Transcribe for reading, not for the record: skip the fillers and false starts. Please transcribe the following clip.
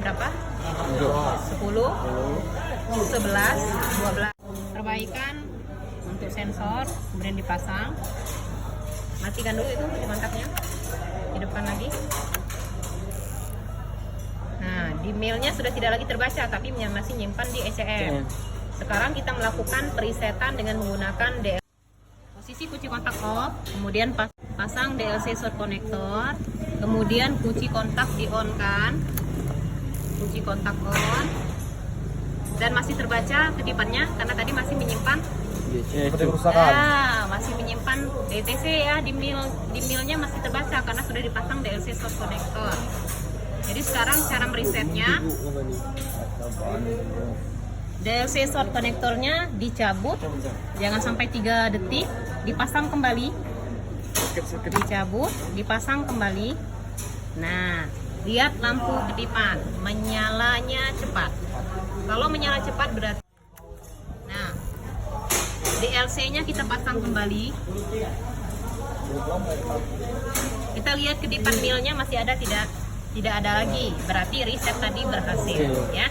berapa? 10, 11, 12. Perbaikan untuk sensor, kemudian dipasang. Matikan dulu itu kontaknya. Hidupkan lagi. Nah, di mailnya sudah tidak lagi terbaca, tapi masih nyimpan di ECM. Sekarang kita melakukan presetan dengan menggunakan DLC. Posisi kunci kontak off, kemudian pasang DLC short connector, kemudian kunci kontak di on kan, kunci kontak on, dan masih terbaca kedipannya karena tadi masih menyimpan masih menyimpan DTC ya, di milnya masih terbaca karena sudah dipasang DLC short connector. Jadi sekarang cara meresetnya, DLC short konektornya dicabut, jangan sampai 3 detik, dipasang kembali, dicabut, dipasang kembali. Nah, lihat lampu kedipan, menyalanya cepat. Kalau menyala cepat berarti, nah, DLC-nya kita pasang kembali. Kita lihat kedipan milnya masih ada tidak? Tidak ada lagi, berarti reset tadi berhasil ya.